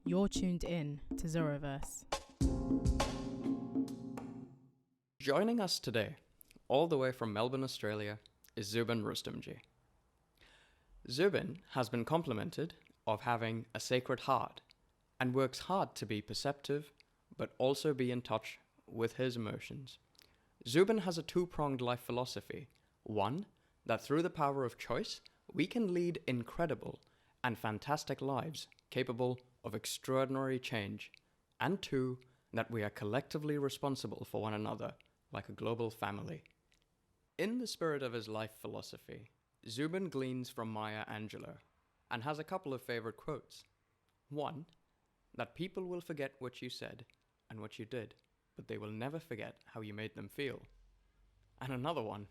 You're tuned in to Zoroverse. Joining us today, all the way from Melbourne, Australia, is Zuben Rustomjee. Zubin has been complimented of having a sacred heart and works hard to be perceptive, but also be in touch with his emotions. Zubin has a two-pronged life philosophy. One, that through the power of choice, we can lead incredible and fantastic lives capable of extraordinary change. And two, that we are collectively responsible for one another like a global family. In the spirit of his life philosophy, Zubin gleans from Maya Angelou and has a couple of favorite quotes. One, that people will forget what you said and what you did, but they will never forget how you made them feel. And another one,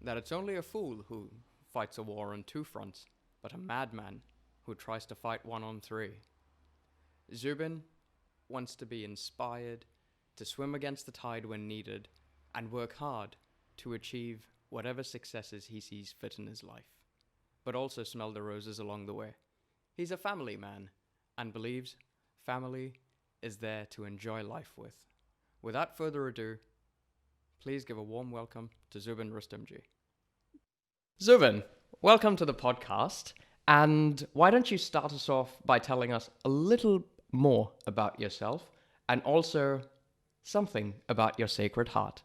that it's only a fool who fights a war on two fronts, but a madman who tries to fight one on three. Zubin wants to be inspired, to swim against the tide when needed, and work hard to achieve whatever successes he sees fit in his life, but also smell the roses along the way. He's a family man and believes family is there to enjoy life with. Without further ado, please give a warm welcome to Zuben Rustomjee. Zubin, welcome to the podcast. And why don't you start us off by telling us a little more about yourself and also something about your sacred heart.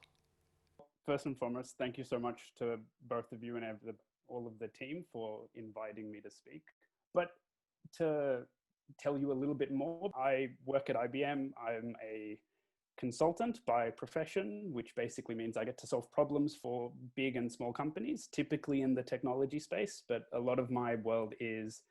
First and foremost, thank you so much to both of you and all of the team for inviting me to speak. But to tell you a little bit more, I work at IBM. I'm a consultant by profession, which basically means I get to solve problems for big and small companies, typically in the technology space, but a lot of my world is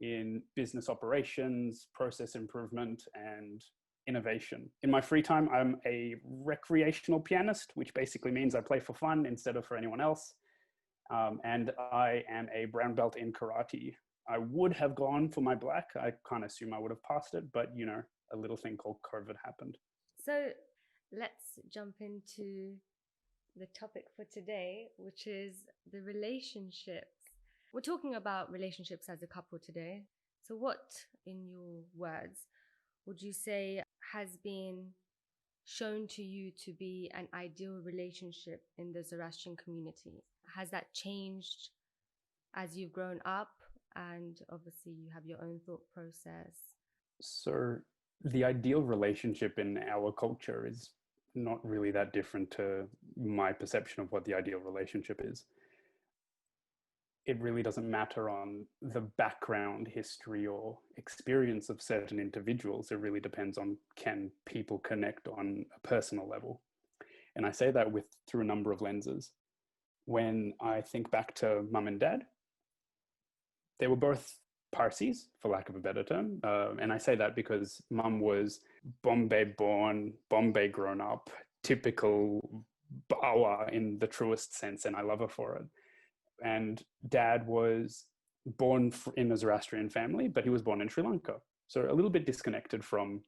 in business operations, process improvement, and innovation. In my free time, I'm a recreational pianist, which basically means I play for fun instead of for anyone else. And I am a brown belt in karate. I would have gone for my black. I can't assume I would have passed it, but you know, a little thing called COVID happened. So let's jump into the topic for today, which is the relationships. We're talking about relationships as a couple today. So what, in your words, would you say has been shown to you to be an ideal relationship in the Zoroastrian community? Has that changed as you've grown up? And obviously you have your own thought process. So the ideal relationship in our culture is not really that different to my perception of what the ideal relationship is. It really doesn't matter on the background, history, or experience of certain individuals. It really depends on, can people connect on a personal level? And I say that through a number of lenses. When I think back to mum and dad, they were both Parsis, for lack of a better term. And I say that because mum was Bombay born, Bombay grown up, typical Bawa in the truest sense, and I love her for it. And dad was born in a Zoroastrian family, but he was born in Sri Lanka. So a little bit disconnected from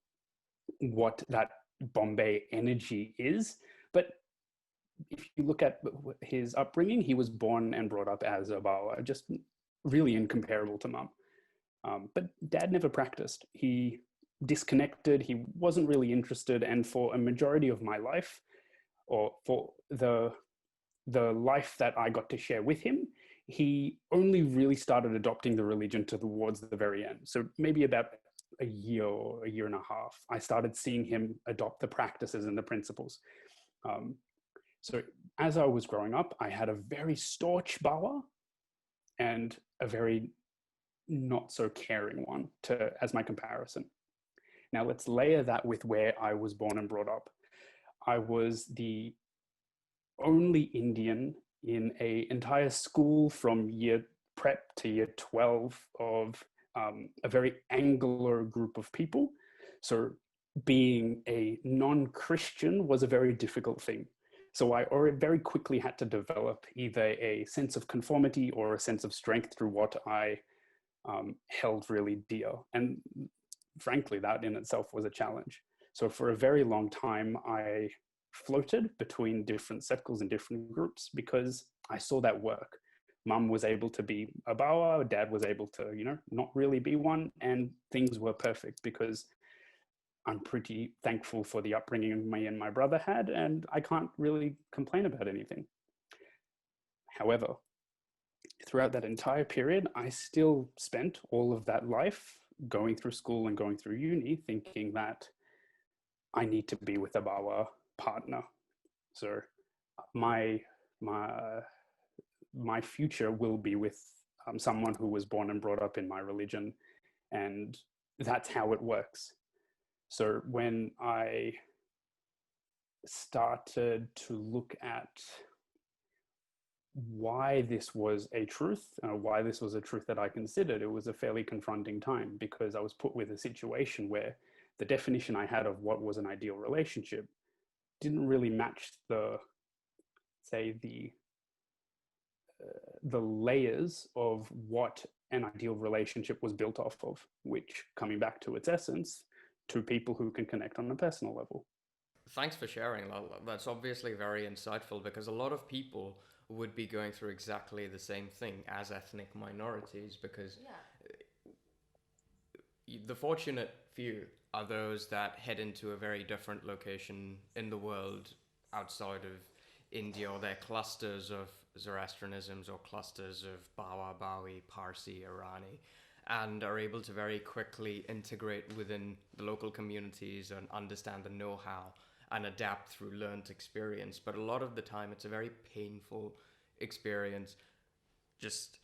what that Bombay energy is. But if you look at his upbringing, he was born and brought up as a Bawa, just really incomparable to mum. But dad never practiced. He disconnected. He wasn't really interested. And for a majority of my life, or for the life that I got to share with him, he only really started adopting the religion towards the very end. So maybe about a year or a year and a half, I started seeing him adopt the practices and the principles. So as I was growing up, I had a very staunch Bawa and a very not so caring one as my comparison. Now let's layer that with where I was born and brought up. I was the only Indian in an entire school from year prep to year 12 of a very Anglo group of people. So being a non-Christian was a very difficult thing. So I very quickly had to develop either a sense of conformity or a sense of strength through what I held really dear. And frankly, that in itself was a challenge. So for a very long time, I floated between different circles and different groups because I saw that work. Mum was able to be a Bawa, Dad was able to, not really be one, and things were perfect because I'm pretty thankful for the upbringing me and my brother had, and I can't really complain about anything. However, throughout that entire period, I still spent all of that life going through school and going through uni thinking that I need to be with a Bawa partner. So my future will be with someone who was born and brought up in my religion, and that's how it works. So when I started to look at why this was a truth, why this was a truth that I considered, it was a fairly confronting time, because I was put with a situation where the definition I had of what was an ideal relationship didn't really match the layers of what an ideal relationship was built off of, which, coming back to its essence, two people who can connect on a personal level. Thanks for sharing. That's obviously very insightful, because a lot of people would be going through exactly the same thing as ethnic minorities, because the fortunate few are those that head into a very different location in the world outside of India, or they're clusters of Zoroastrianisms or clusters of Bawa, Bawi, Parsi, Irani, and are able to very quickly integrate within the local communities and understand the know-how and adapt through learned experience. But a lot of the time, it's a very painful experience, just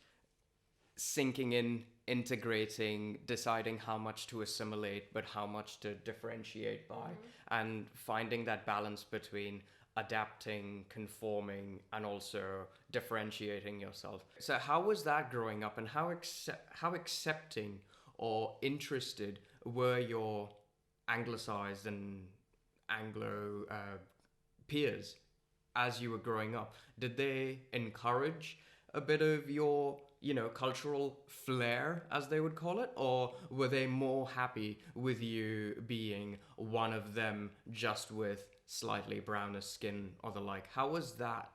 sinking in, integrating, deciding how much to assimilate, but how much to differentiate by, and finding that balance between adapting, conforming, and also differentiating yourself. So how was that growing up, and how accepting or interested were your anglicized and Anglo peers as you were growing up? Did they encourage a bit of your, cultural flair, as they would call it, or were they more happy with you being one of them, just with slightly browner skin or the like? How was that?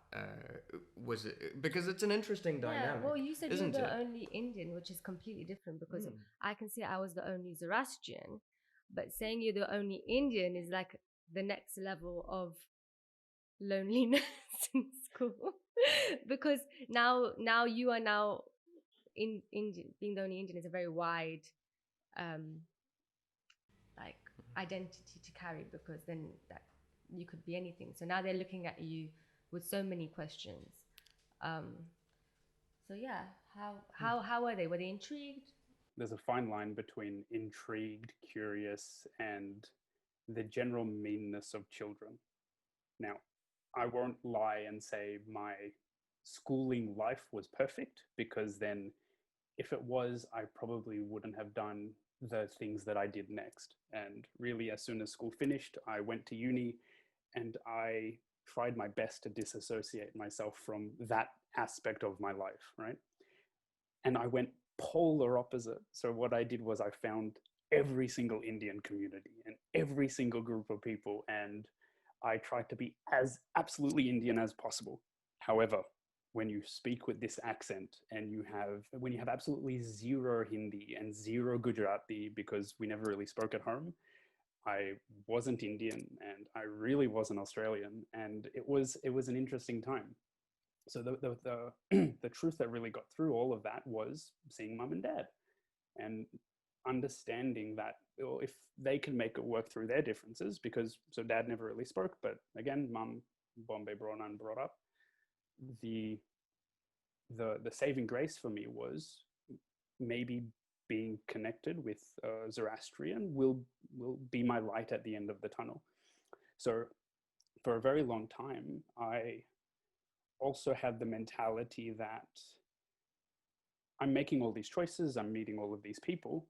Was it, because it's an interesting dynamic? Well, you said isn't you're the it? only Indian, which is completely different, because I can say I was the only Zoroastrian, but saying you're the only Indian is like the next level of loneliness in school. Because now you are now in Indian. Being the only Indian is a very wide like identity to carry, because then that you could be anything. So now they're looking at you with so many questions. So yeah, how were they? Were they intrigued? There's a fine line between intrigued, curious, and the general meanness of children. Now, I won't lie and say my schooling life was perfect, because then if it was, I probably wouldn't have done the things that I did next. And really, as soon as school finished, I went to uni, and I tried my best to disassociate myself from that aspect of my life, right? And I went polar opposite. So what I did was I found every single Indian community and every single group of people, and I tried to be as absolutely Indian as possible. However, when you speak with this accent, and when you have absolutely zero Hindi and zero Gujarati, because we never really spoke at home, I wasn't Indian and I really wasn't Australian, and it was an interesting time. So the truth that really got through all of that was seeing mum and dad, and understanding that, well, if they can make it work through their differences, because so dad never really spoke, but again, mum Bombay born and brought up, the saving grace for me was maybe being connected with Zoroastrian will be my light at the end of the tunnel. So for a very long time, I also had the mentality that I'm making all these choices, I'm meeting all of these people,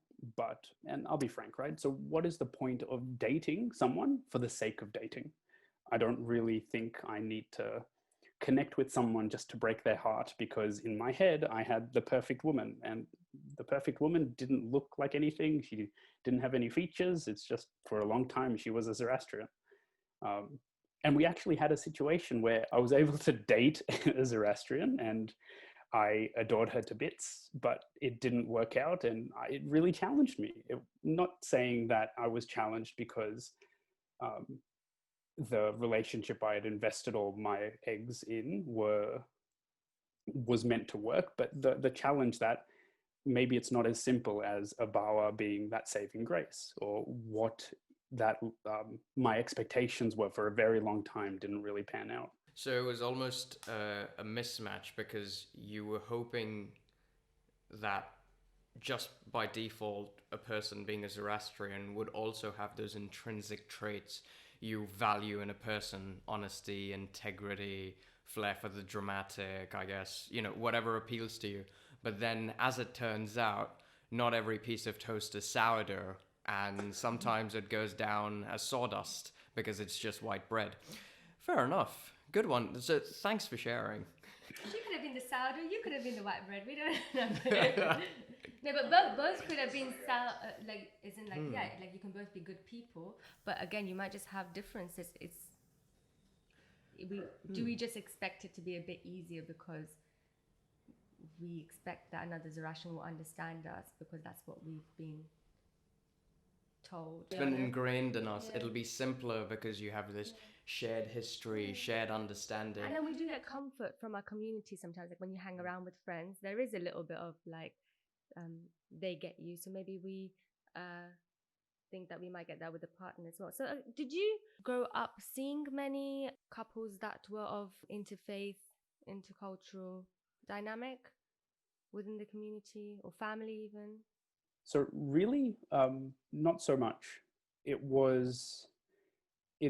and I'll be frank, right? So what is the point of dating someone for the sake of dating? I don't really think I need to connect with someone just to break their heart, because in my head, I had the perfect woman, and the perfect woman didn't look like anything. She didn't have any features. It's just, for a long time, she was a Zoroastrian. And we actually had a situation where I was able to date a Zoroastrian, and I adored her to bits, but it didn't work out, and it really challenged me. Not saying that I was challenged because the relationship I had invested all my eggs in was meant to work, but the challenge that maybe it's not as simple as a bawa being that saving grace, or what that my expectations were for a very long time didn't really pan out. So it was almost a mismatch, because you were hoping that just by default, a person being a Zoroastrian would also have those intrinsic traits you value in a person: honesty, integrity, flair for the dramatic, I guess, whatever appeals to you. But then, as it turns out, not every piece of toast is sourdough, and sometimes it goes down as sawdust because it's just white bread. Fair enough. Good one. So thanks for sharing. She could have been the sourdough, you could have been the white bread. We don't know. No, but both could have been like you can both be good people, but again, you might just have differences. Do we just expect it to be a bit easier because we expect that another Zoroastrian will understand us because that's what we've been told? It's been ingrained in us. Yeah. It'll be simpler because you have this shared history, shared understanding. And then we do get comfort from our community sometimes. Like when you hang around with friends, there is a little bit of like, they get you. So maybe we think that we might get that with a partner as well. So did you grow up seeing many couples that were of interfaith, intercultural dynamic within the community or family even? So really, not so much. It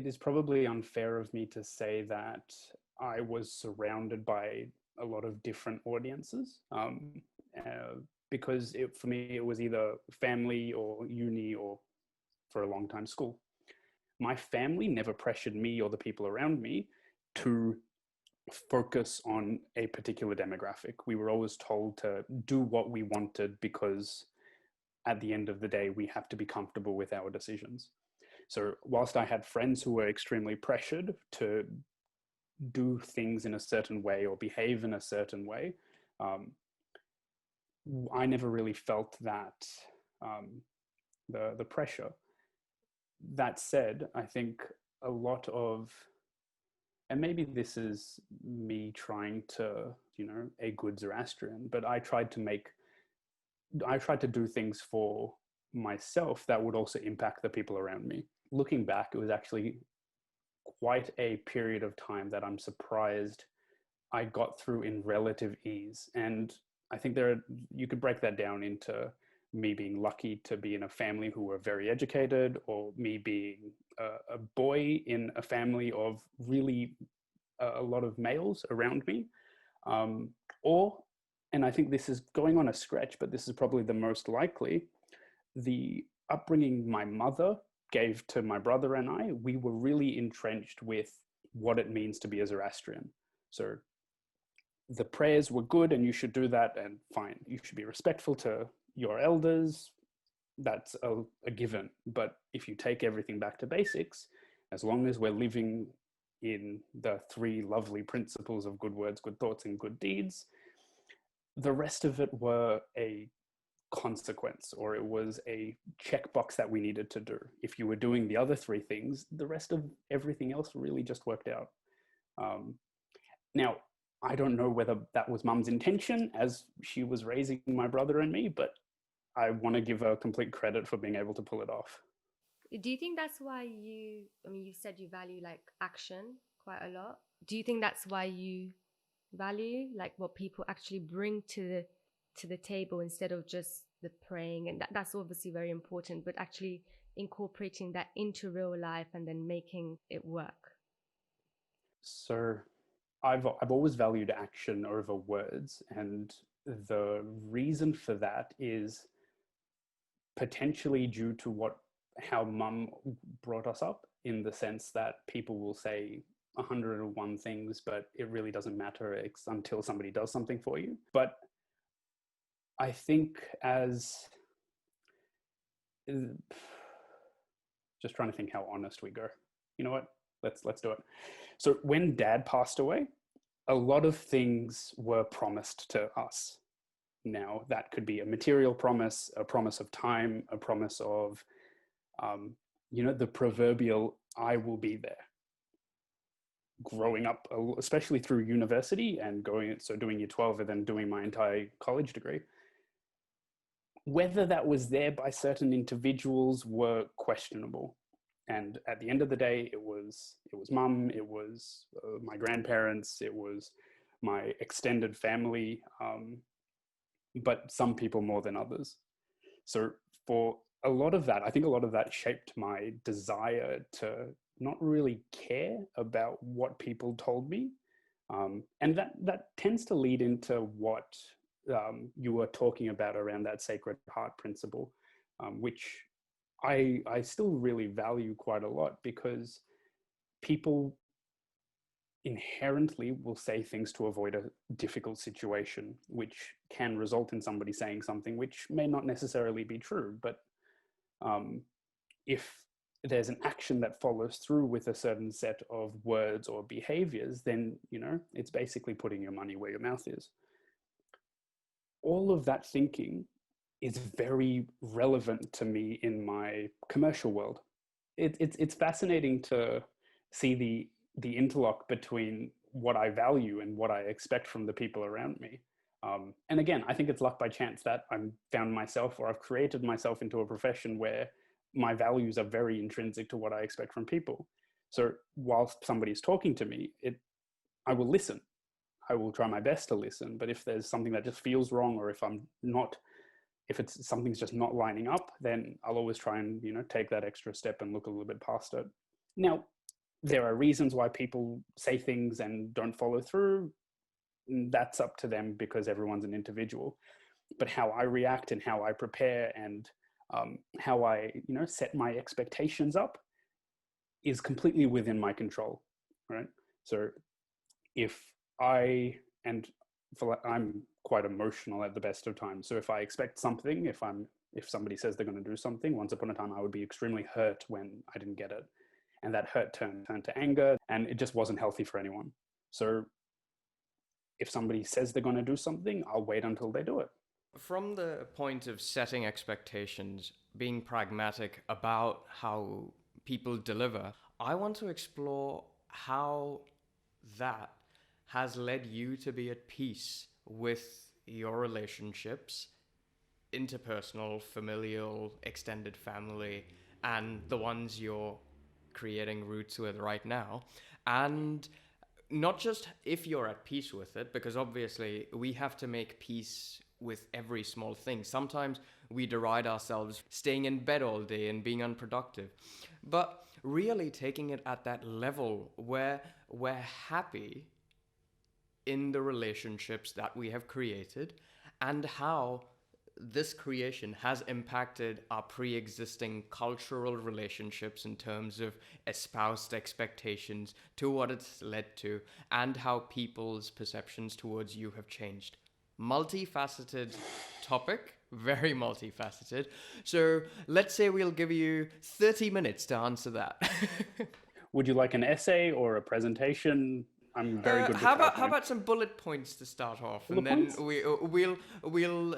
is probably unfair of me to say that I was surrounded by a lot of different audiences, because for me, it was either family or uni, or for a long time school. My family never pressured me or the people around me to focus on a particular demographic. We were always told to do what we wanted because at the end of the day, we have to be comfortable with our decisions. So whilst I had friends who were extremely pressured to do things in a certain way or behave in a certain way, I never really felt that the pressure. That said, I think a lot of, and maybe this is me trying to, a good Zoroastrian, but I tried to do things for myself that would also impact the people around me. Looking back, it was actually quite a period of time that I'm surprised I got through in relative ease. And I think you could break that down into me being lucky to be in a family who were very educated, or me being a boy in a family of really a lot of males around me, and I think this is going on a stretch, but this is probably the most likely, the upbringing my mother gave to my brother and I. We were really entrenched with what it means to be a Zoroastrian. So the prayers were good and you should do that, and fine. You should be respectful to your elders. That's a given. But if you take everything back to basics, as long as we're living in the 3 lovely principles of good words, good thoughts, and good deeds, the rest of it were a consequence, or it was a checkbox that we needed to do. If you were doing the other 3 things, the rest of everything else really just worked out. Now, I don't know whether that was Mum's intention as she was raising my brother and me, but I want to give her complete credit for being able to pull it off. Do you think that's why you said you value like action quite a lot? Do you think that's why you value like what people actually bring to the table instead of just the praying? And that's obviously very important, but actually incorporating that into real life and then making it work. So I've always valued action over words, and the reason for that is potentially due to how Mum brought us up, in the sense that people will say 101 things, but it really doesn't matter until somebody does something for you. But I think just trying to think how honest we go. You know what? Let's do it. So when Dad passed away, a lot of things were promised to us. Now, that could be a material promise, a promise of time, a promise of, the proverbial, I will be there. Growing up, especially through university and doing year 12 and then doing my entire college degree, whether that was there by certain individuals were questionable. And at the end of the day, it was mum, it was my grandparents, it was my extended family, but some people more than others. So for a lot of that, I think a lot of that shaped my desire to not really care about what people told me. And that tends to lead into what you were talking about around that sacred heart principle, which I still really value quite a lot, because people inherently will say things to avoid a difficult situation, which can result in somebody saying something which may not necessarily be true. But if there's an action that follows through with a certain set of words or behaviors, then, it's basically putting your money where your mouth is. All of that thinking is very relevant to me in my commercial world. It's fascinating to see the interlock between what I value and what I expect from the people around me. And again, I think it's luck by chance that I've found myself, or I've created myself into a profession where my values are very intrinsic to what I expect from people. So whilst somebody's talking to me, I will listen. I will try my best to listen. But if there's something that just feels wrong, or if something's just not lining up, then I'll always try and, take that extra step and look a little bit past it. Now, there are reasons why people say things and don't follow through. That's up to them, because everyone's an individual. But how I react and how I prepare and how I, set my expectations up is completely within my control, right? So I'm quite emotional at the best of times. So if I expect something, if somebody says they're going to do something, once upon a time, I would be extremely hurt when I didn't get it. And that hurt turned to anger, and it just wasn't healthy for anyone. So if somebody says they're going to do something, I'll wait until they do it. From the point of setting expectations, being pragmatic about how people deliver, I want to explore how that has led you to be at peace with your relationships, interpersonal, familial, extended family, and the ones you're creating roots with right now. And not just if you're at peace with it, because obviously we have to make peace with every small thing. Sometimes we deride ourselves staying in bed all day and being unproductive, but really taking it at that level where we're happy in the relationships that we have created, and how this creation has impacted our pre-existing cultural relationships in terms of espoused expectations to what it's led to, and how people's perceptions towards you have changed. Multifaceted topic, very multifaceted. So let's say we'll give you 30 minutes to answer that. Would you like an essay or a presentation? I'm very good with how PowerPoint. about some bullet points to start off, Bullet and then points? we'll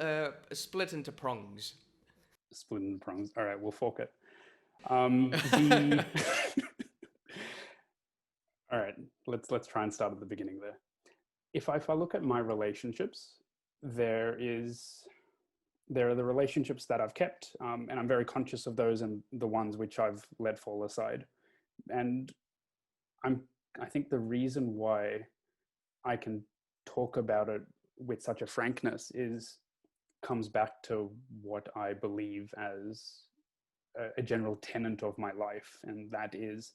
split into prongs. Split into prongs. All right, we'll fork it. All right, let's try and start at the beginning there. If I look at my relationships, there are the relationships that I've kept, and I'm very conscious of those, and the ones which I've let fall aside. And I think the reason why I can talk about it with such a frankness comes back to what I believe as a general tenet of my life, and that is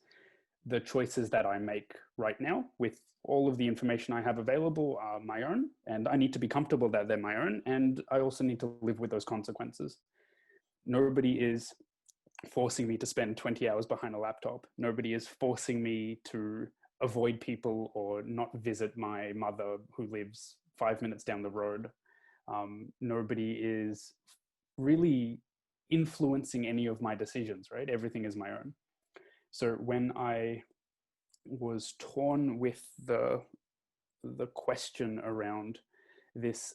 the choices that I make right now with all of the information I have available are my own, and I need to be comfortable that they're my own, and I also need to live with those consequences. Nobody is forcing me to spend 20 hours behind a laptop. Nobody is forcing me to avoid people or not visit my mother who lives 5 minutes down the road. Nobody is really influencing any of my decisions, right? Everything is my own. So when I was torn with the the question around this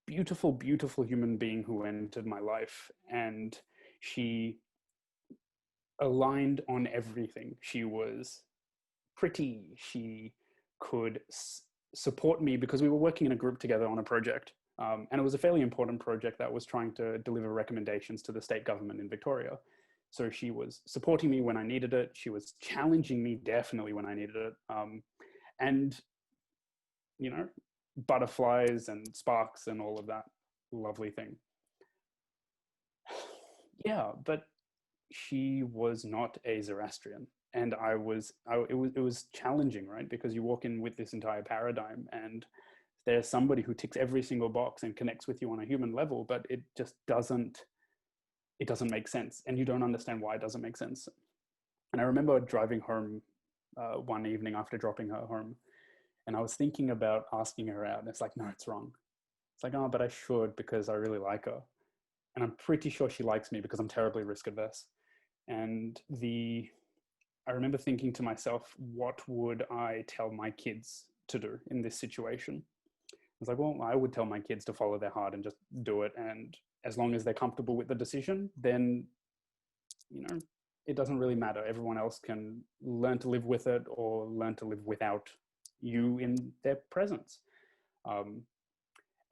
beautiful, beautiful human being who entered my life, and she aligned on everything. She was pretty. She could support me because we were working in a group together on a project. And it was a fairly important project that was trying to deliver recommendations to the state government in Victoria. So she was supporting me when I needed it. She was challenging me definitely when I needed it. And, you know, butterflies and sparks and all of that lovely thing. Yeah, but she was not a Zoroastrian. And it was challenging, right? Because you walk in with this entire paradigm, and there's somebody who ticks every single box and connects with you on a human level, but it just doesn't make sense. And you don't understand why it doesn't make sense. And I remember driving home one evening after dropping her home, and I was thinking about asking her out. And it's like, no, it's wrong. It's like, oh, but I should, because I really like her. And I'm pretty sure she likes me because I'm terribly risk averse. And I remember thinking to myself, what would I tell my kids to do in this situation? I was like, well, I would tell my kids to follow their heart and just do it. And as long as they're comfortable with the decision, then, you know, it doesn't really matter. Everyone else can learn to live with it or learn to live without you in their presence.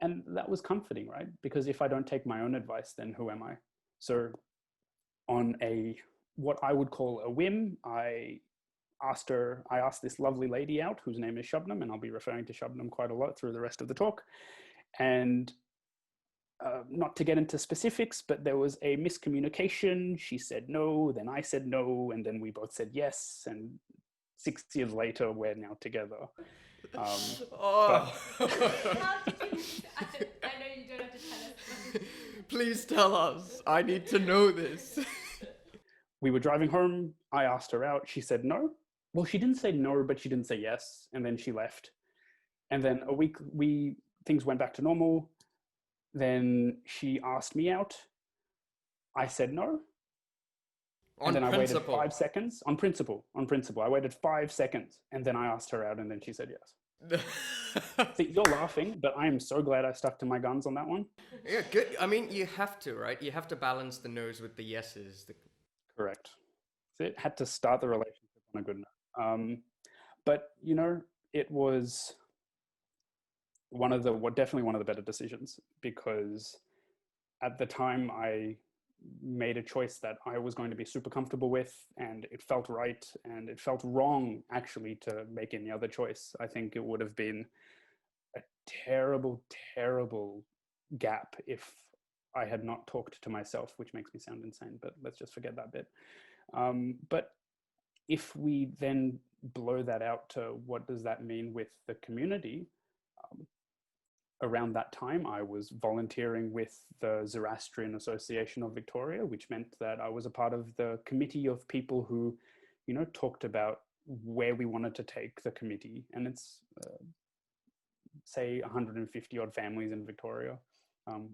And that was comforting, right? Because if I don't take my own advice, then who am I? So on what I would call a whim, I asked this lovely lady out, whose name is Shubnam, and I'll be referring to Shubnam quite a lot through the rest of the talk. And not to get into specifics, but there was a miscommunication. She said no, then I said no, and then we both said yes. And 6 years later, we're now together. Oh. I know you don't have to tell us. Please tell us. I need to know this. We were driving home. I asked her out. She said no. Well, she didn't say no, but she didn't say yes. And then she left. And then a week, things went back to normal. Then she asked me out. I said no. On then principle. I waited 5 seconds. On principle. I waited 5 seconds. And then I asked her out, and then she said yes. See, you're laughing, but I am so glad I stuck to my guns on that one. Yeah, good. I mean, you have to, right? You have to balance the no's with the yeses. Correct. So it had to start the relationship on a good note. But, you know, it was definitely one of the better decisions, because at the time I made a choice that I was going to be super comfortable with, and it felt right, and it felt wrong actually to make any other choice. I think it would have been a terrible, terrible gap if I had not talked to myself, which makes me sound insane, but let's just forget that bit. But if we then blow that out to what does that mean with the community, around that time, I was volunteering with the Zoroastrian Association of Victoria, which meant that I was a part of the committee of people who, you know, talked about where we wanted to take the committee. And it's, say, 150 odd families in Victoria,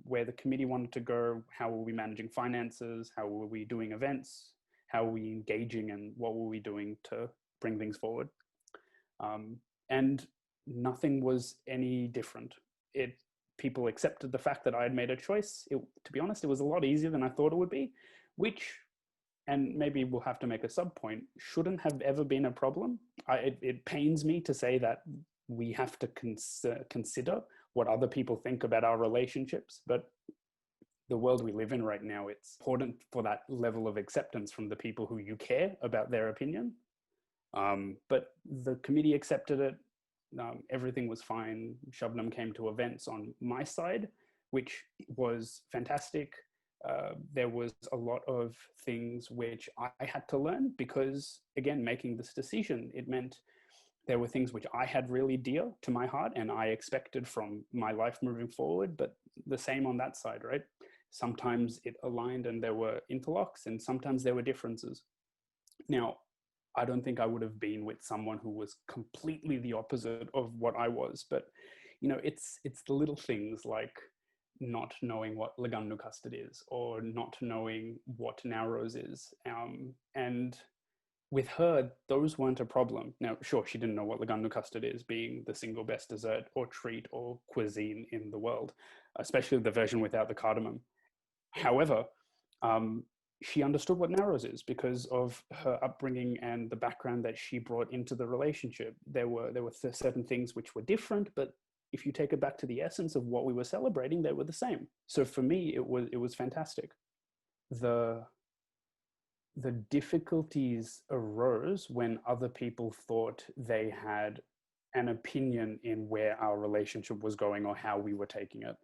where the committee wanted to go. How were we managing finances? How were we doing events? How were we engaging, and what were we doing to bring things forward? And nothing was any different. People accepted the fact that I had made a choice. To be honest, it was a lot easier than I thought it would be, which, and maybe we'll have to make a sub point, shouldn't have ever been a problem. It pains me to say that we have to consider what other people think about our relationships, but the world we live in right now, it's important for that level of acceptance from the people who you care about their opinion. But the committee accepted it. Everything was fine. Shubnam came to events on my side, which was fantastic. There was a lot of things which I had to learn because, again, making this decision, it meant there were things which I had really dear to my heart and I expected from my life moving forward, but the same on that side, right? Sometimes it aligned and there were interlocks, and sometimes there were differences. Now, I don't think I would have been with someone who was completely the opposite of what I was, but you know, it's the little things like not knowing what Lagumnu custard is, or not knowing what Narrows is, and with her, those weren't a problem. Now, sure, she didn't know what lagandu custard is, being the single best dessert or treat or cuisine in the world, especially the version without the cardamom. However, she understood what narrows is because of her upbringing and the background that she brought into the relationship. There were certain things which were different, but if you take it back to the essence of what we were celebrating, they were the same. So for me, it was fantastic. The difficulties arose when other people thought they had an opinion in where our relationship was going or how we were taking it.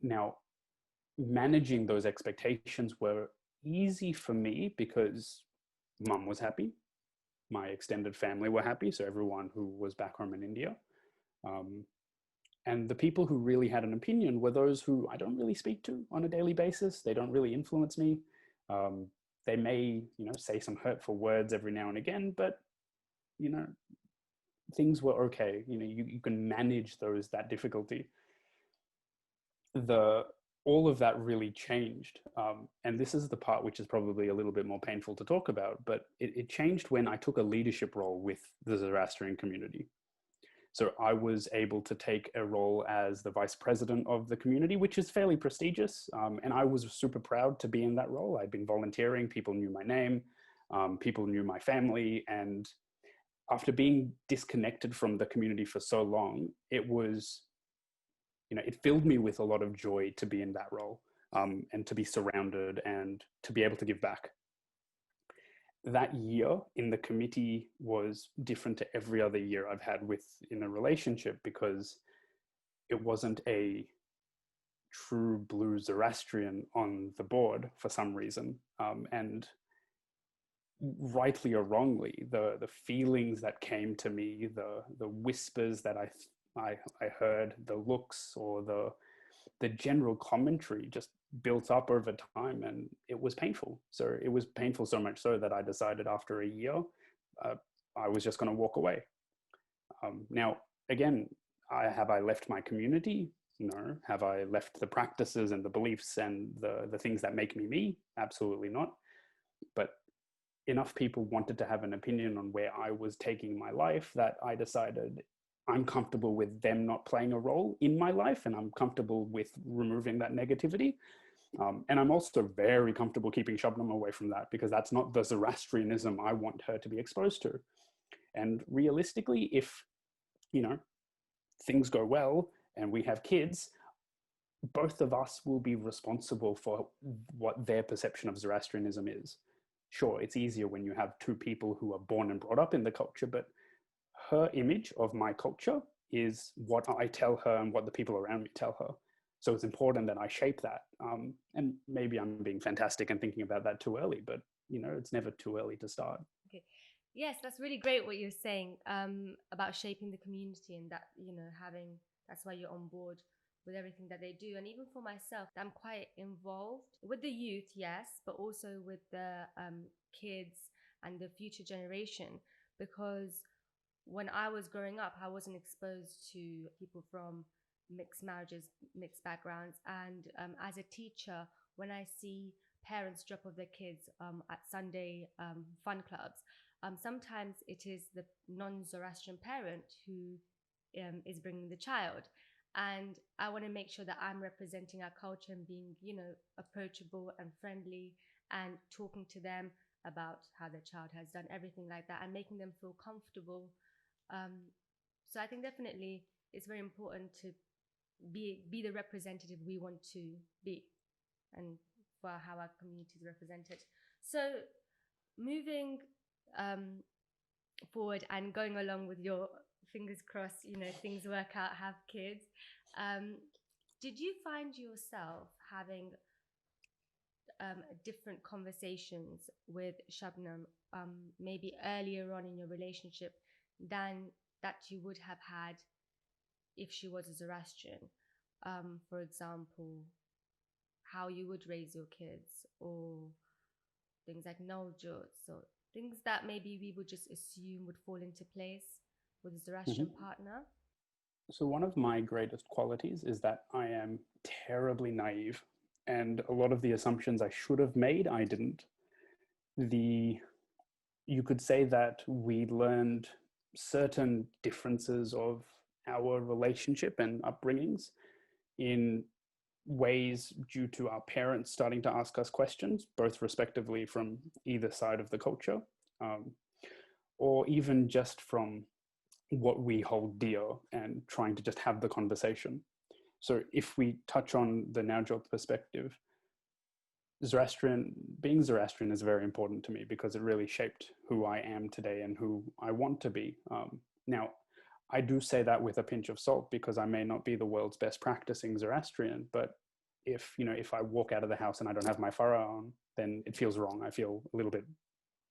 Now, managing those expectations were easy for me because mum was happy, my extended family were happy, so everyone who was back home in India. And the people who really had an opinion were those who I don't really speak to on a daily basis. They don't really influence me. They may, say some hurtful words every now and again, but, things were okay. You can manage that difficulty. All of that really changed. And this is the part which is probably a little bit more painful to talk about, but it changed when I took a leadership role with the Zoroastrian community. So I was able to take a role as the vice president of the community, which is fairly prestigious. And I was super proud to be in that role. I'd been volunteering, people knew my name, people knew my family. And after being disconnected from the community for so long, it was, it filled me with a lot of joy to be in that role, and to be surrounded and to be able to give back. That year in the committee was different to every other year I've had in a relationship, because it wasn't a true blue Zoroastrian on the board for some reason. And rightly or wrongly, the feelings that came to me, the whispers that I heard, the looks or the general commentary just built up over time, and it was painful. So it was painful so much so that I decided after a year, I was just going to walk away. Now, again, have I left my community? No. Have I left the practices and the beliefs and the things that make me me? Absolutely not. But enough people wanted to have an opinion on where I was taking my life that I decided I'm comfortable with them not playing a role in my life, and I'm comfortable with removing that negativity. And I'm also very comfortable keeping Shabnam away from that, because that's not the Zoroastrianism I want her to be exposed to. And realistically, if, things go well and we have kids, both of us will be responsible for what their perception of Zoroastrianism is. Sure, it's easier when you have two people who are born and brought up in the culture, but her image of my culture is what I tell her and what the people around me tell her. So it's important that I shape that. And maybe I'm being fantastic and thinking about that too early, but it's never too early to start. Okay. Yes, that's really great what you're saying about shaping the community, and that, that's why you're on board with everything that they do. And even for myself, I'm quite involved with the youth, yes, but also with the kids and the future generation, because when I was growing up, I wasn't exposed to people from mixed marriages, mixed backgrounds. And as a teacher, when I see parents drop off their kids at Sunday fun clubs, sometimes it is the non-Zoroastrian parent who is bringing the child. And I want to make sure that I'm representing our culture and being, approachable and friendly, and talking to them about how their child has done, everything like that, and making them feel comfortable. So I think definitely it's very important to be the representative we want to be, and for how our community is represented. So moving forward and going along with your fingers crossed, things work out, have kids. Did you find yourself having different conversations with Shabnam maybe earlier on in your relationship than that you would have had if she was a Zoroastrian? For example, how you would raise your kids, or things like nojots, or things that maybe we would just assume would fall into place with a Zoroastrian partner? So one of my greatest qualities is that I am terribly naive, and a lot of the assumptions I should have made, I didn't. The you could say that we learned certain differences of our relationship and upbringings in ways due to our parents starting to ask us questions, both respectively from either side of the culture, or even just from what we hold dear and trying to just have the conversation. So if we touch on the Naujot perspective, being Zoroastrian is very important to me because it really shaped who I am today and who I want to be. Now, I do say that with a pinch of salt because I may not be the world's best practicing Zoroastrian, but if I walk out of the house and I don't have my farah on, then it feels wrong. I feel a little bit,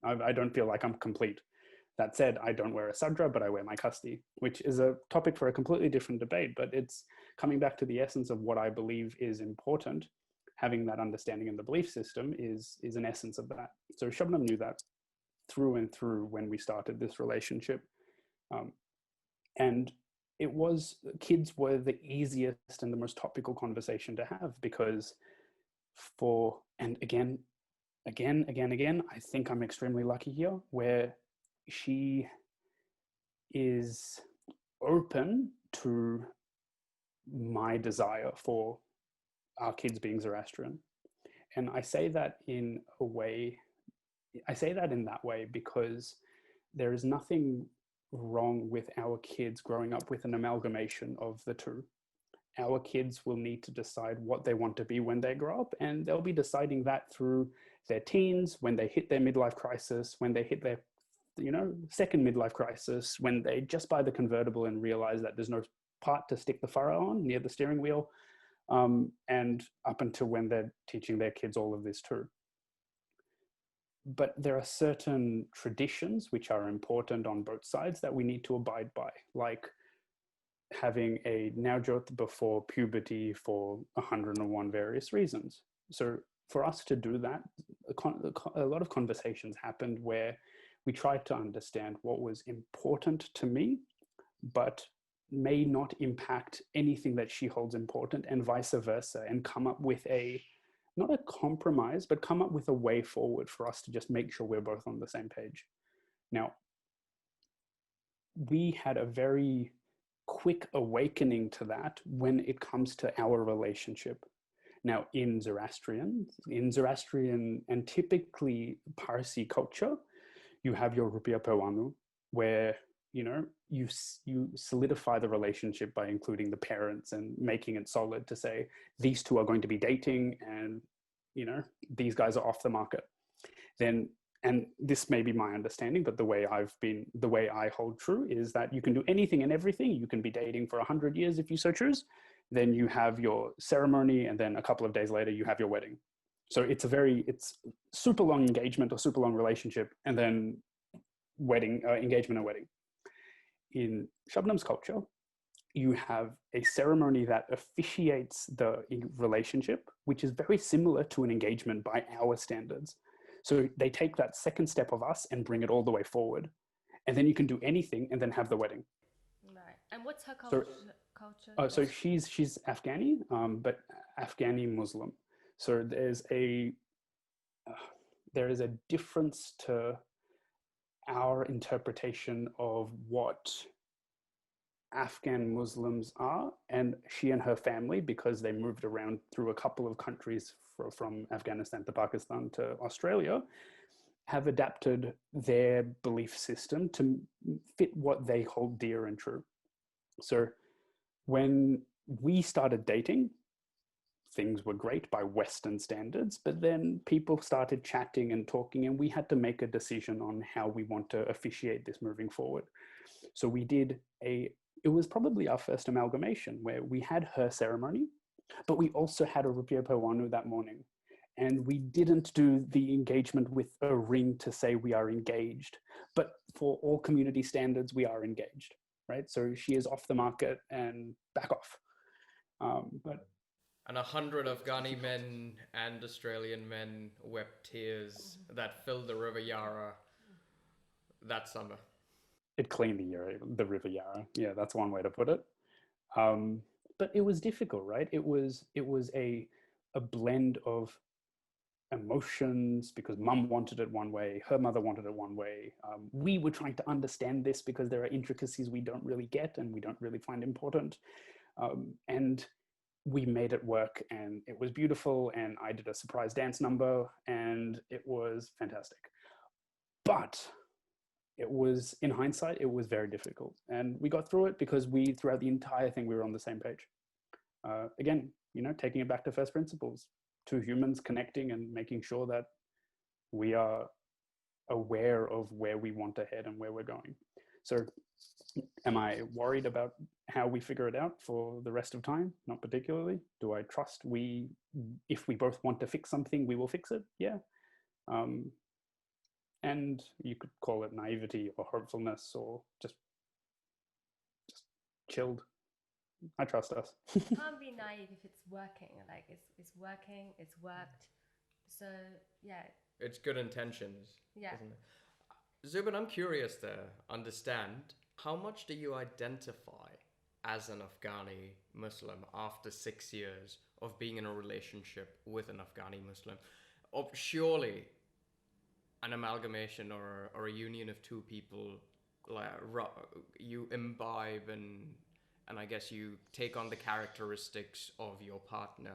I don't feel like I'm complete. That said, I don't wear a sadra, but I wear my kasti, which is a topic for a completely different debate, but it's coming back to the essence of what I believe is important. Having that understanding in the belief system is an essence of that. So Shabnam knew that through and through when we started this relationship. And kids were the easiest and the most topical conversation to have because and again, I think I'm extremely lucky here where she is open to my desire for our kids being Zoroastrian. And I say that in that way because there is nothing wrong with our kids growing up with an amalgamation of the two. Our kids will need to decide what they want to be when they grow up, and they'll be deciding that through their teens, when they hit their midlife crisis, when they hit their second midlife crisis, when they just buy the convertible and realize that there's no part to stick the farah on near the steering wheel, and up until when they're teaching their kids all of this too. But there are certain traditions which are important on both sides that we need to abide by, like having a Naujot before puberty for 101 various reasons. So for us to do that, a lot of conversations happened where we tried to understand what was important to me, but may not impact anything that she holds important, and vice versa, and come up with not a compromise, but come up with a way forward for us to just make sure we're both on the same page. Now, we had a very quick awakening to that when it comes to our relationship. Now, in Zoroastrian and typically Parsi culture, you have your Rupiah Pewanu, where you solidify the relationship by including the parents and making it solid to say these two are going to be dating, and these guys are off the market. Then, and this may be my understanding, but the way I hold true is that you can do anything and everything. You can be dating for 100 years if you so choose. Then you have your ceremony, and then a couple of days later you have your wedding. So it's super long engagement or super long relationship, and then engagement and wedding. In Shabnam's culture, you have a ceremony that officiates the relationship, which is very similar to an engagement by our standards. So they take that second step of us and bring it all the way forward. And then you can do anything and then have the wedding. Right. And what's her culture? So she's Afghani, but Afghani Muslim. So there is a difference to our interpretation of what Afghan Muslims are, and she and her family, because they moved around through a couple of countries from Afghanistan to Pakistan to Australia, have adapted their belief system to fit what they hold dear and true. So when we started dating, things were great by Western standards, but then people started chatting and talking, and we had to make a decision on how we want to officiate this moving forward. So we did it was probably our first amalgamation where we had her ceremony, but we also had a Rupiah Pewanu that morning. And we didn't do the engagement with a ring to say we are engaged, but for all community standards, we are engaged, right? So she is off the market and back off. And 100 Afghani men and Australian men wept tears that filled the River Yarra that summer. It cleaned the River Yarra. Yeah, that's one way to put it. But it was difficult, right? It was a blend of emotions because mum wanted it one way, her mother wanted it one way. We were trying to understand this because there are intricacies we don't really get and we don't really find important. And we made it work, and it was beautiful, and I did a surprise dance number, and it was fantastic. But it was, in hindsight, it was very difficult. And we got through it because throughout the entire thing, we were on the same page. Again, taking it back to first principles, two humans connecting and making sure that we are aware of where we want to head and where we're going. So am I worried about how we figure it out for the rest of time? Not particularly. Do I trust if we both want to fix something, we will fix it? Yeah. And you could call it naivety or hopefulness or just chilled. I trust us. You can't be naive if it's working. Like it's working, it's worked. So yeah. It's good intentions. Yeah. Isn't it? Zubin, I'm curious to understand, how much do you identify as an Afghani Muslim after 6 years of being in a relationship with an Afghani Muslim? Surely an amalgamation or a union of two people, like you imbibe and I guess you take on the characteristics of your partner.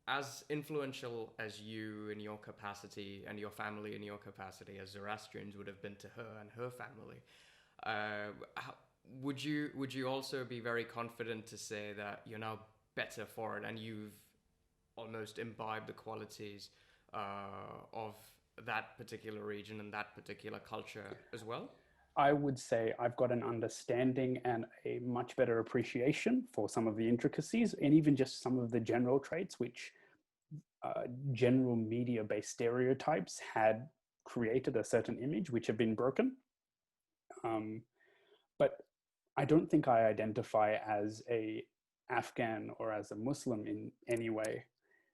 As influential as you in your capacity and your family in your capacity as Zoroastrians would have been to her and her family, would you also be very confident to say that you're now better for it and you've almost imbibed the qualities of that particular region and that particular culture as well? I would say I've got an understanding and a much better appreciation for some of the intricacies and even just some of the general traits which general media-based stereotypes had created a certain image which have been broken. But I don't think I identify as a Afghan or as a Muslim in any way.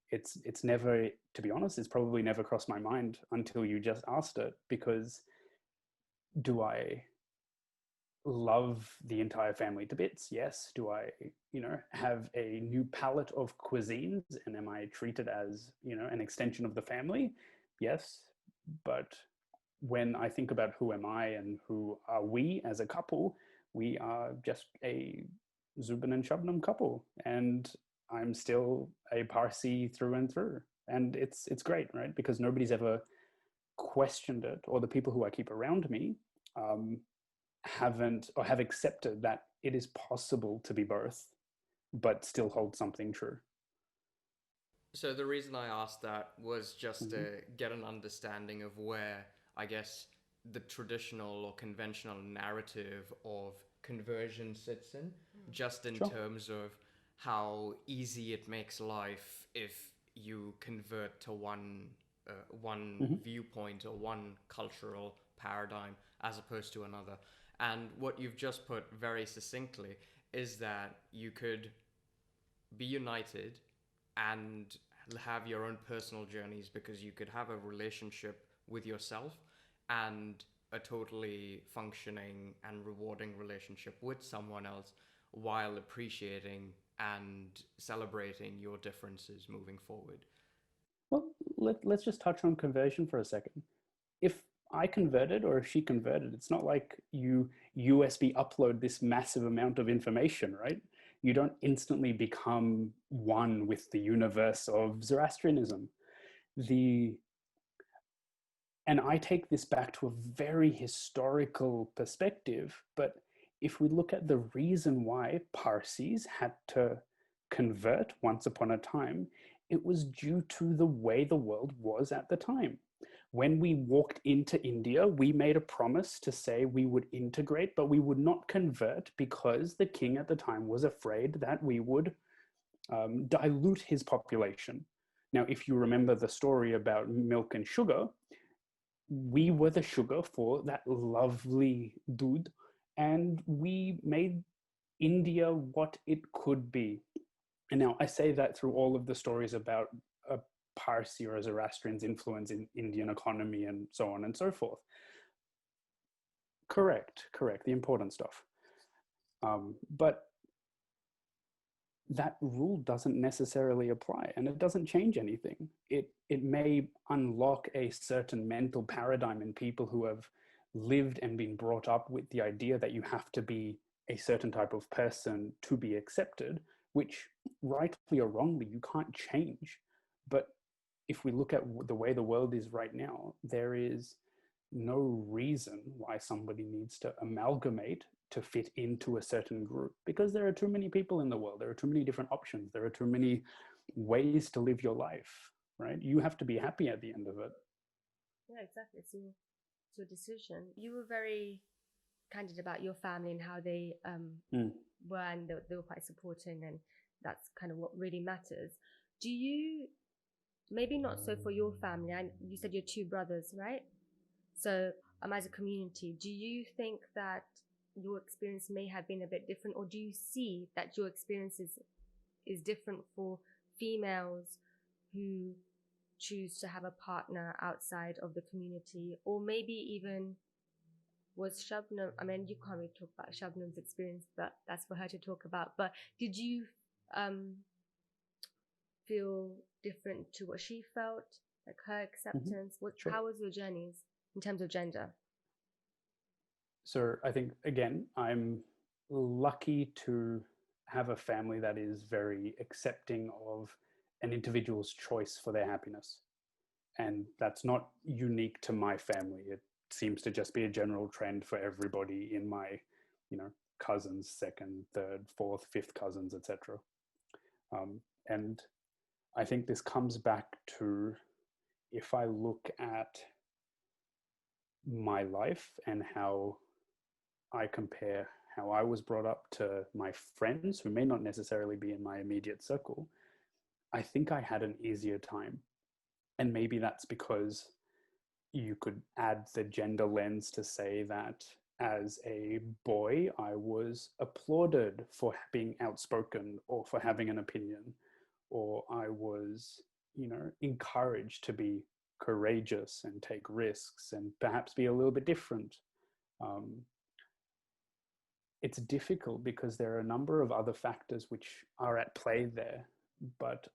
It's never, to be honest, it's probably never crossed my mind until you just asked it, because do I love the entire family to bits? Yes. Do I, have a new palette of cuisines and am I treated as, an extension of the family? Yes. But when I think about who am I and who are we as a couple, we are just a Zubin and Shabnam couple, and I'm still a Parsi through and through. And it's great, right? Because nobody's ever questioned it, or the people who I keep around me haven't or have accepted that it is possible to be both, but still hold something true. So the reason I asked that was just to get an understanding of where, I guess, the traditional or conventional narrative of conversion sits in, just in terms of how easy it makes life if you convert to one viewpoint or one cultural paradigm as opposed to another. And what you've just put very succinctly is that you could be united and have your own personal journeys, because you could have a relationship with yourself and a totally functioning and rewarding relationship with someone else while appreciating and celebrating your differences moving forward. Well, let's just touch on conversion for a second. If I converted or if she converted, it's not like you USB upload this massive amount of information, right? You don't instantly become one with the universe of Zoroastrianism. And I take this back to a very historical perspective, but if we look at the reason why Parsis had to convert once upon a time, it was due to the way the world was at the time. When we walked into India, we made a promise to say we would integrate, but we would not convert, because the king at the time was afraid that we would dilute his population. Now, if you remember the story about milk and sugar, we were the sugar for that lovely doodh, and we made India what it could be. And now I say that through all of the stories about a Parsi or a Zoroastrian's influence in Indian economy and so on and so forth. Correct, the important stuff. But that rule doesn't necessarily apply, and it doesn't change anything. It may unlock a certain mental paradigm in people who have lived and been brought up with the idea that you have to be a certain type of person to be accepted, which rightly or wrongly you can't change. But if we look at the way the world is right now, there is no reason why somebody needs to amalgamate to fit into a certain group, because there are too many people in the world. There are too many different options. There are too many ways to live your life, right? You have to be happy at the end of it. Yeah, exactly. It's your decision. You were very candid about your family and how they were, and they were quite supporting, and that's kind of what really matters. Do you, maybe not so for your family, and you said you're two brothers, right? So as a community, do you think that your experience may have been a bit different, or do you see that your experience is different for females who choose to have a partner outside of the community? Or maybe even, was Shabnam, I mean, you can't really talk about Shabnam's experience, but that's for her to talk about. But did you feel different to what she felt, like her acceptance? Sure. How was your journeys in terms of gender? So I think, again, I'm lucky to have a family that is very accepting of an individual's choice for their happiness. And that's not unique to my family. It seems to just be a general trend for everybody in my, cousins, second, third, fourth, fifth cousins, etc. And I think this comes back to, if I look at my life and how I compare how I was brought up to my friends who may not necessarily be in my immediate circle, I think I had an easier time. And maybe that's because you could add the gender lens to say that as a boy, I was applauded for being outspoken or for having an opinion, or I was, encouraged to be courageous and take risks and perhaps be a little bit different. It's difficult because there are a number of other factors which are at play there. But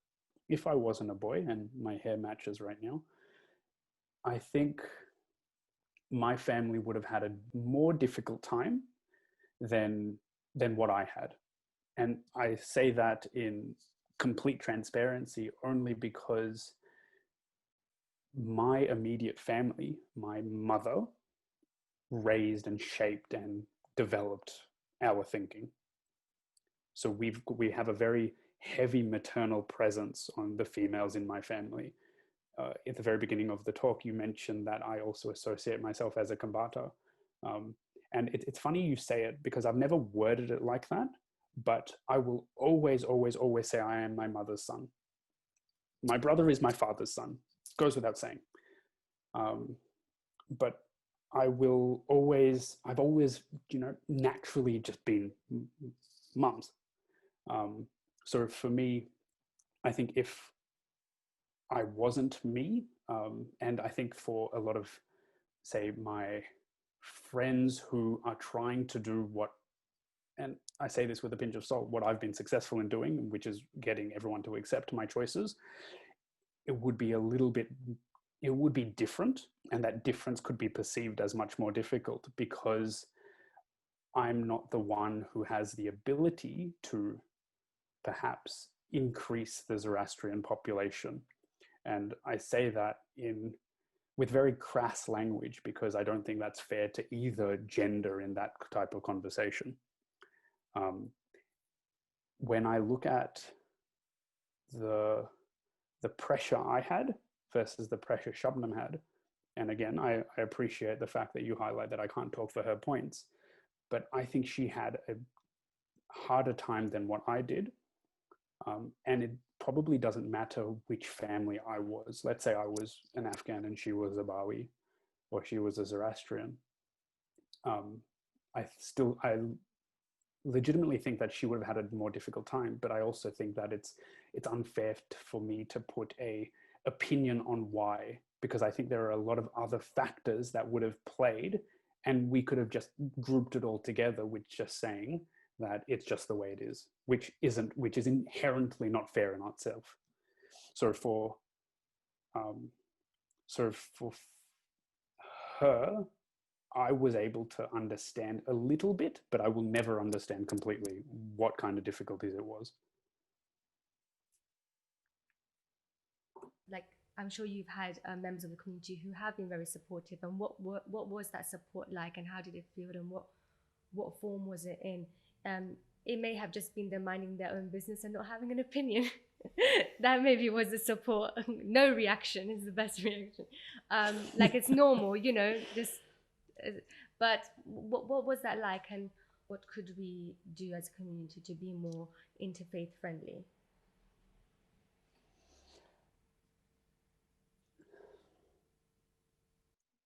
if I wasn't a boy, and my hair matches right now, I think my family would have had a more difficult time than what I had. And I say that in complete transparency only because my immediate family, my mother, raised and shaped and developed our thinking. So we have a very heavy maternal presence on the females in my family. At the very beginning of the talk, you mentioned that I also associate myself as a combata. And it's funny you say it, because I've never worded it like that, but I will always, always, always say I am my mother's son. My brother is my father's son. Goes without saying. But I've always, naturally just been mums. So for me, I think if I wasn't me, and I think for a lot of, say, my friends who are trying to do what, and I say this with a pinch of salt, what I've been successful in doing, which is getting everyone to accept my choices, it would be different, and that difference could be perceived as much more difficult because I'm not the one who has the ability to perhaps increase the Zoroastrian population. And I say that with very crass language because I don't think that's fair to either gender in that type of conversation. When I look at the pressure I had versus the pressure Shabnam had, and again, I appreciate the fact that you highlight that I can't talk for her points, but I think she had a harder time than what I did. And it probably doesn't matter which family I was. Let's say I was an Afghan and she was a Bawi, or she was a Zoroastrian. I legitimately think that she would have had a more difficult time, but I also think that it's unfair for me to put a opinion on why, because I think there are a lot of other factors that would have played, and we could have just grouped it all together with just saying that it's just the way it is, which is inherently not fair in itself. So for her, I was able to understand a little bit, but I will never understand completely what kind of difficulties it was. Like, I'm sure you've had members of the community who have been very supportive. And what was that support like, and how did it feel, and what form was it in? It may have just been them minding their own business and not having an opinion. That maybe was the support. No reaction is the best reaction. Like, it's normal, you know, just. But what was that like, and what could we do as a community to be more interfaith friendly?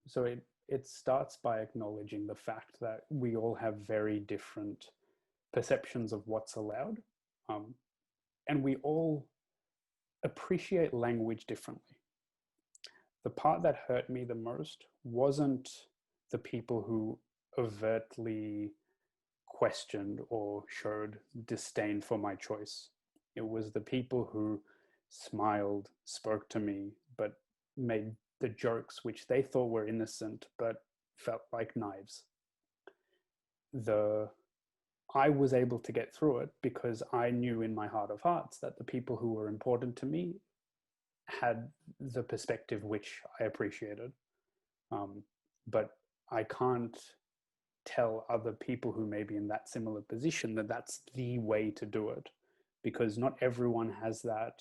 So it starts by acknowledging the fact that we all have very different perceptions of what's allowed, and we all appreciate language differently. The part that hurt me the most wasn't the people who overtly questioned or showed disdain for my choice. It was the people who smiled, spoke to me, but made the jokes which they thought were innocent but felt like knives. I was able to get through it because I knew in my heart of hearts that the people who were important to me had the perspective which I appreciated. But I can't tell other people who may be in that similar position that that's the way to do it, because not everyone has that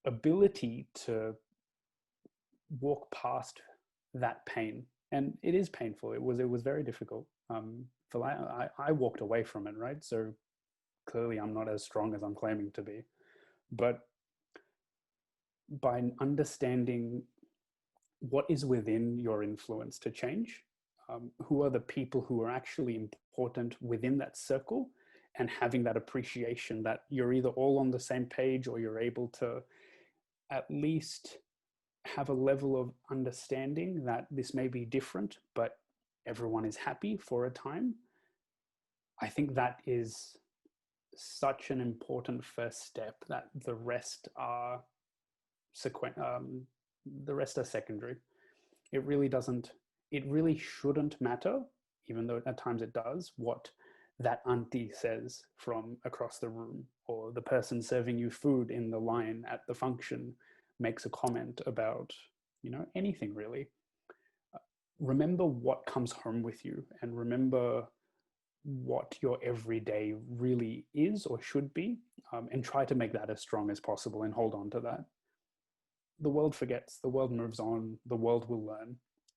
ability to walk past that pain. And it is painful. It was very difficult. I walked away from it, right? So clearly I'm not as strong as I'm claiming to be. But by understanding what is within your influence to change, who are the people who are actually important within that circle, and having that appreciation that you're either all on the same page or you're able to at least have a level of understanding that this may be different, but everyone is happy for a time. I think that is such an important first step that the rest are secondary. It really shouldn't matter, even though at times it does, what that auntie says from across the room, or the person serving you food in the line at the function makes a comment about, anything really. Remember what comes home with you, and remember what your everyday really is or should be, and try to make that as strong as possible and hold on to that. The world forgets, the world moves on, the world will learn.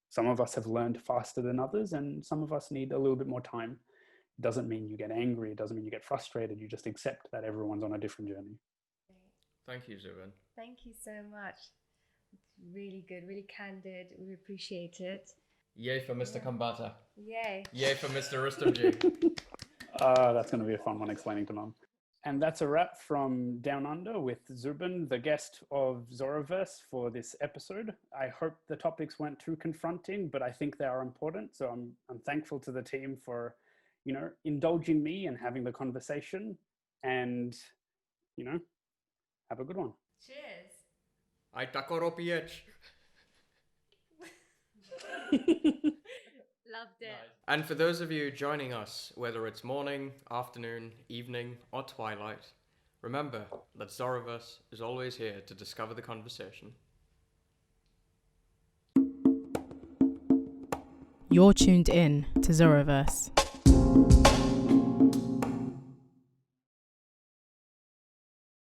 Some of us have learned faster than others, and some of us need a little bit more time. It doesn't mean you get angry, it doesn't mean you get frustrated, you just accept that everyone's on a different journey. Thank you, Zubin. Thank you so much. It's really good, really candid. We appreciate it. Yay for Mr. Kambata. Yay. Yay for Mr. Rustomjee. That's going to be a fun one explaining to Mum. And that's a wrap from Down Under with Zubin, the guest of Zoroverse for this episode. I hope the topics weren't too confronting, but I think they are important. So I'm thankful to the team for, indulging me and having the conversation. And, have a good one. Cheers. I takoro ph. Loved it. Nice. And for those of you joining us, whether it's morning, afternoon, evening, or twilight, remember that Zoroverse is always here to discover the conversation. You're tuned in to Zoroverse.